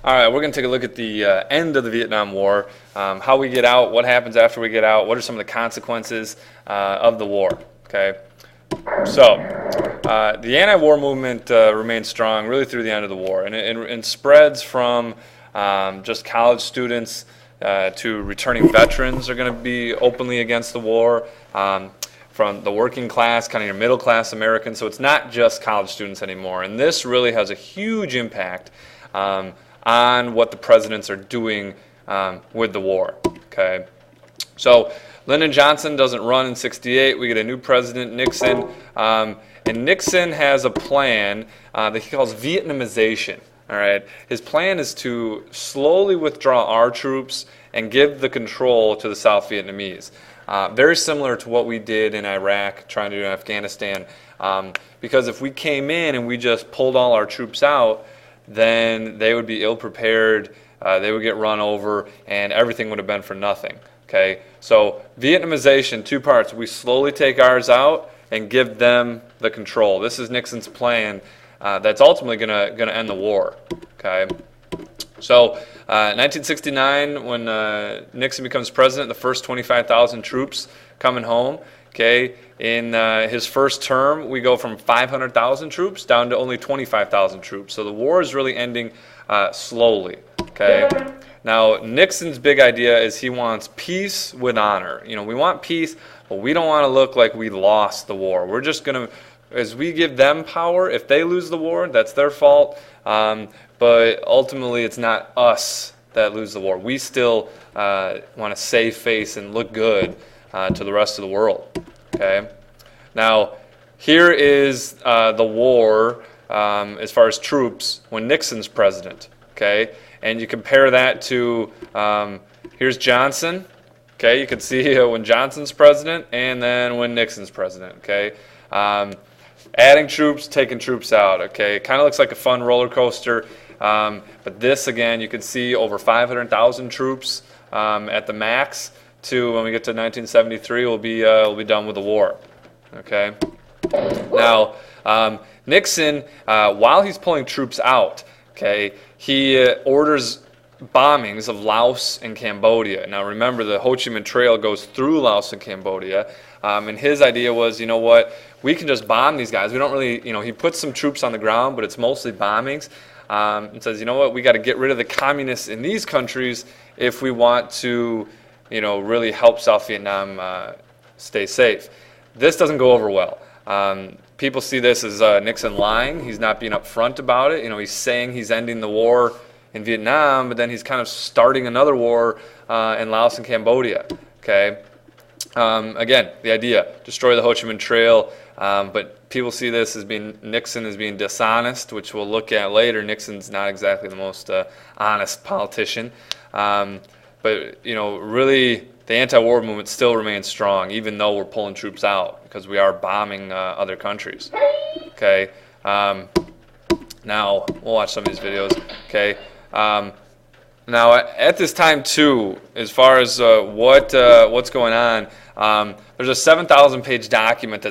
All right, we're going to take a look at the end of the Vietnam War, how we get out, what happens after we get out, what are some of the consequences of the war. Okay, so the anti-war movement remained strong really through the end of the war, and it spreads from just college students to returning veterans are going to be openly against the war, from the working class, kind of your middle class Americans. So it's not just college students anymore, and this really has a huge impact on what the presidents are doing with the war. Okay, so Lyndon Johnson doesn't run in '68. We get a new president, Nixon, and Nixon has a plan that he calls Vietnamization. All right, his plan is to slowly withdraw our troops and give the control to the South Vietnamese. Very similar to what we did in Iraq, trying to do in Afghanistan, because if we came in and we just pulled all our troops out, then they would be ill-prepared, they would get run over, and everything would have been for nothing. Okay, so Vietnamization, two parts. We slowly take ours out and give them the control. This is Nixon's plan that's ultimately going to end the war. Okay, so 1969, when Nixon becomes president, the first 25,000 troops coming home. Okay, in his first term, we go from 500,000 troops down to only 25,000 troops. So the war is really ending slowly. Okay. Now Nixon's big idea is he wants peace with honor. You know, we want peace, but we don't want to look like we lost the war. We're just going to, as we give them power, if they lose the war, that's their fault. But ultimately, it's not us that lose the war. We still want to save face and look good to the rest of the world. Okay. Now, here is the war as far as troops when Nixon's president. Okay, and you compare that to here's Johnson. Okay, you can see when Johnson's president and then when Nixon's president. Okay, adding troops, taking troops out. Okay, it kind of looks like a fun roller coaster. But this again, you can see over 500,000 troops at the max. To when we get to 1973, we'll be done with the war. Okay. Now Nixon, while he's pulling troops out, okay, he orders bombings of Laos and Cambodia. Now remember, the Ho Chi Minh Trail goes through Laos and Cambodia, and his idea was, you know what, we can just bomb these guys. We don't really, you know, he puts some troops on the ground, but it's mostly bombings. And says, you know what, we got to get rid of the communists in these countries if we want to, you know, really help South Vietnam stay safe. This doesn't go over well. People see this as Nixon lying. He's not being upfront about it. You know, he's saying he's ending the war in Vietnam, but then he's kind of starting another war in Laos and Cambodia. Okay. Again, the idea, destroy the Ho Chi Minh Trail, but people see this as being Nixon as being dishonest, which we'll look at later. Nixon's not exactly the most honest politician. But, you know, really the anti-war movement still remains strong, even though we're pulling troops out, because we are bombing other countries. Okay. Now, we'll watch some of these videos. Okay. Now, at this time, too, as far as what's going on, there's a 7,000-page document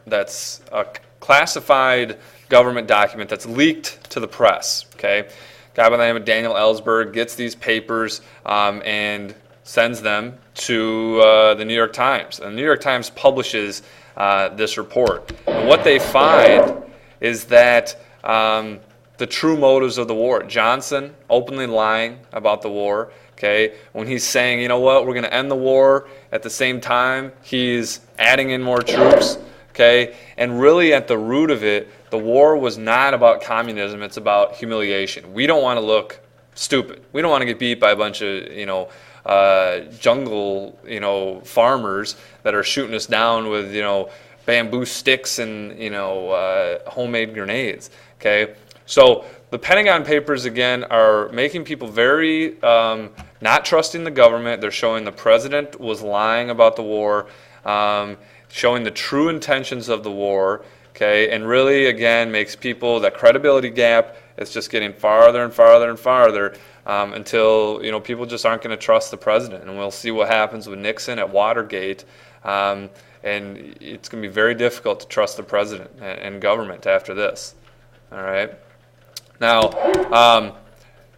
that's a classified government document that's leaked to the press. Okay. Guy by the name of Daniel Ellsberg gets these papers and sends them to the New York Times. And the New York Times publishes this report. And what they find is that the true motives of the war. Johnson openly lying about the war. Okay, when he's saying, you know what, we're going to end the war, at the same time he's adding in more troops. Okay, and really at the root of it, the war was not about communism, it's about humiliation. We don't want to look stupid. We don't want to get beat by a bunch of, you know, jungle, you know, farmers that are shooting us down with, you know, bamboo sticks and, you know, homemade grenades. Okay, so the Pentagon Papers, again, are making people very not trusting the government. They're showing the president was lying about the war, showing the true intentions of the war. Okay, and really, again, makes people, that credibility gap is just getting farther and farther and farther until, you know, people just aren't going to trust the president. And we'll see what happens with Nixon at Watergate. And it's going to be very difficult to trust the president and government after this. All right. Now,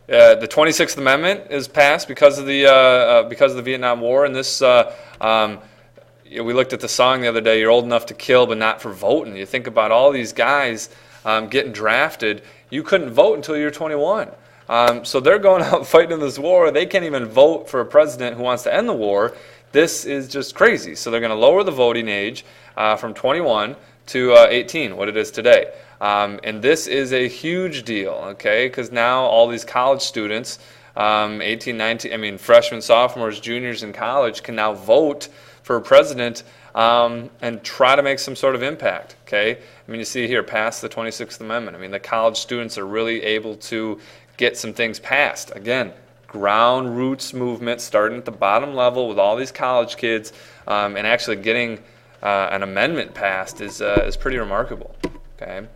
The 26th Amendment is passed because of the Vietnam War, and this. We looked at the song the other day. You're old enough to kill, but not for voting. You think about all these guys getting drafted. You couldn't vote until you were 21. So they're going out fighting this war. They can't even vote for a president who wants to end the war. This is just crazy. So they're going to lower the voting age from 21 to 18, what it is today. And this is a huge deal, okay, because now all these college students, 18, 19, freshmen, sophomores, juniors in college can now vote for a president and try to make some sort of impact, okay? You see here, pass the 26th Amendment. The college students are really able to get some things passed. Again, ground roots movement starting at the bottom level with all these college kids and actually getting an amendment passed is pretty remarkable, okay?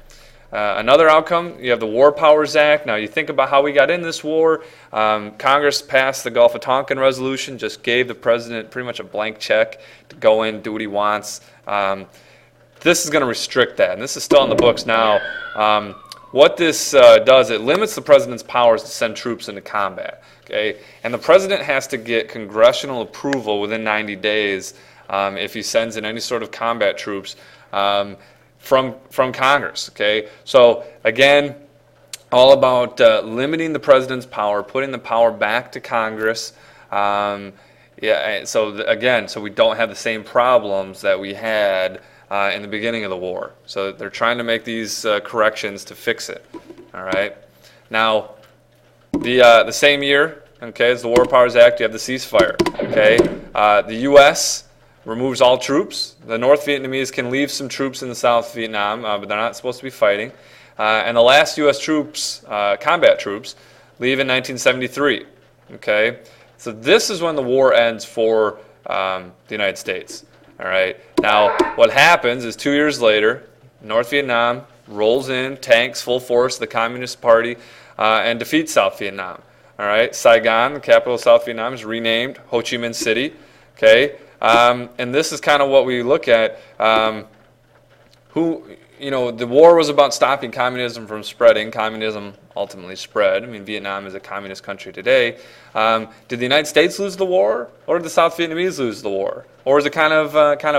Another outcome, you have the War Powers Act. Now you think about how we got in this war. Congress passed the Gulf of Tonkin Resolution, just gave the president pretty much a blank check to go in, do what he wants. This is going to restrict that, and this is still in the books now. What this does, it limits the president's powers to send troops into combat. Okay, and the president has to get congressional approval within 90 days if he sends in any sort of combat troops. From Congress, okay? So again, all about limiting the president's power, putting the power back to Congress. So we don't have the same problems that we had in the beginning of the war. So they're trying to make these corrections to fix it, all right? Now, the same year, okay, as the War Powers Act, you have the ceasefire, okay? The U.S. removes all troops. The North Vietnamese can leave some troops in the South Vietnam, but they're not supposed to be fighting. And the last U.S. troops, combat troops, leave in 1973. Okay, so this is when the war ends for the United States. All right. Now, what happens is 2 years later, North Vietnam rolls in, tanks full force, the Communist Party, and defeats South Vietnam. All right. Saigon, the capital of South Vietnam, is renamed Ho Chi Minh City. Okay. And this is kind of what we look at. The war was about stopping communism from spreading. Communism ultimately spread. Vietnam is a communist country today. Did the United States lose the war, or did the South Vietnamese lose the war, or is it kind of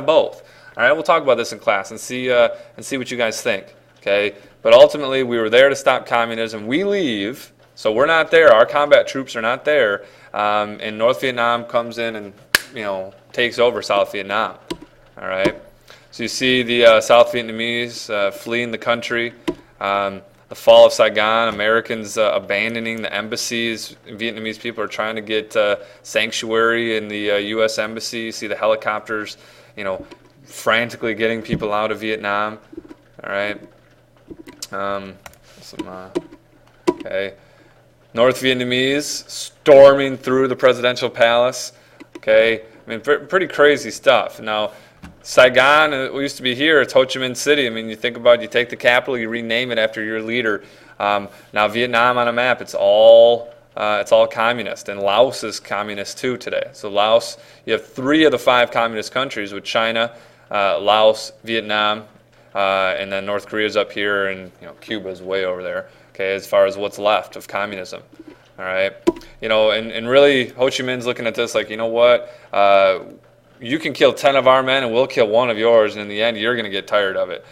both? All right, we'll talk about this in class and see what you guys think. Okay, but ultimately we were there to stop communism. We leave, so we're not there. Our combat troops are not there, and North Vietnam comes in and takes over South Vietnam. All right. So you see the South Vietnamese fleeing the country, the fall of Saigon, Americans abandoning the embassies. Vietnamese people are trying to get sanctuary in the U.S. embassy. You see the helicopters, frantically getting people out of Vietnam. All right. Okay. North Vietnamese storming through the presidential palace. Okay. Pretty crazy stuff. Now, Saigon, it used to be here. It's Ho Chi Minh City. You think about it, you take the capital, you rename it after your leader. Now, Vietnam on a map, it's all communist, and Laos is communist too today. So Laos, you have 3 of the 5 communist countries with China, Laos, Vietnam, and then North Korea's up here, and Cuba's way over there. Okay, as far as what's left of communism. All right, and really, Ho Chi Minh's looking at this like, what? You can kill 10 of our men and we'll kill 1 of yours, and in the end, you're going to get tired of it.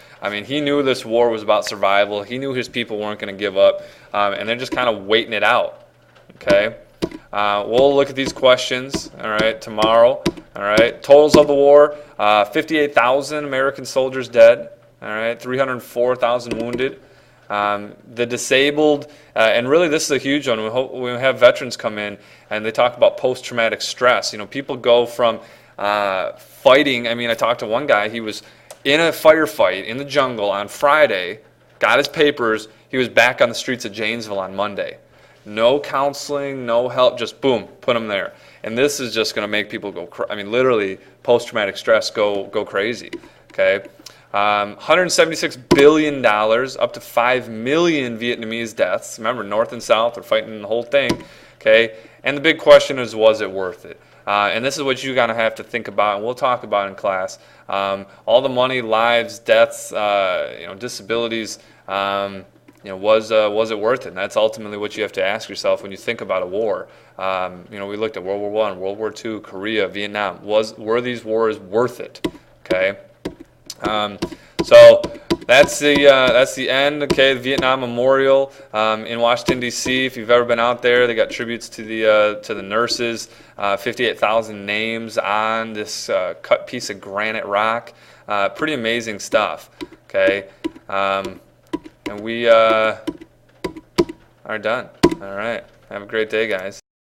He knew this war was about survival. He knew his people weren't going to give up, and they're just kind of waiting it out. Okay, we'll look at these questions. All right, tomorrow. All right, totals of the war: 58,000 American soldiers dead. All right, 304,000 wounded. The disabled, and really this is a huge one. We have veterans come in and they talk about post-traumatic stress. People go from fighting. I talked to one guy, he was in a firefight in the jungle on Friday, got his papers, he was back on the streets of Janesville on Monday. No counseling, no help, just boom, put him there. And this is just going to make people go, literally post-traumatic stress go crazy, okay? $176 billion, up to 5 million Vietnamese deaths. Remember, North and South are fighting the whole thing, okay? And the big question is, was it worth it? And this is what you're going to have to think about, and we'll talk about in class. All the money, lives, deaths, disabilities, was it worth it? And that's ultimately what you have to ask yourself when you think about a war. We looked at World War I, World War II, Korea, Vietnam. Were these wars worth it? Okay. So that's the end. Okay, the Vietnam Memorial in Washington D.C. If you've ever been out there, they got tributes to the nurses. 58,000 names on this cut piece of granite rock. Pretty amazing stuff. Okay, and we are done. All right. Have a great day, guys.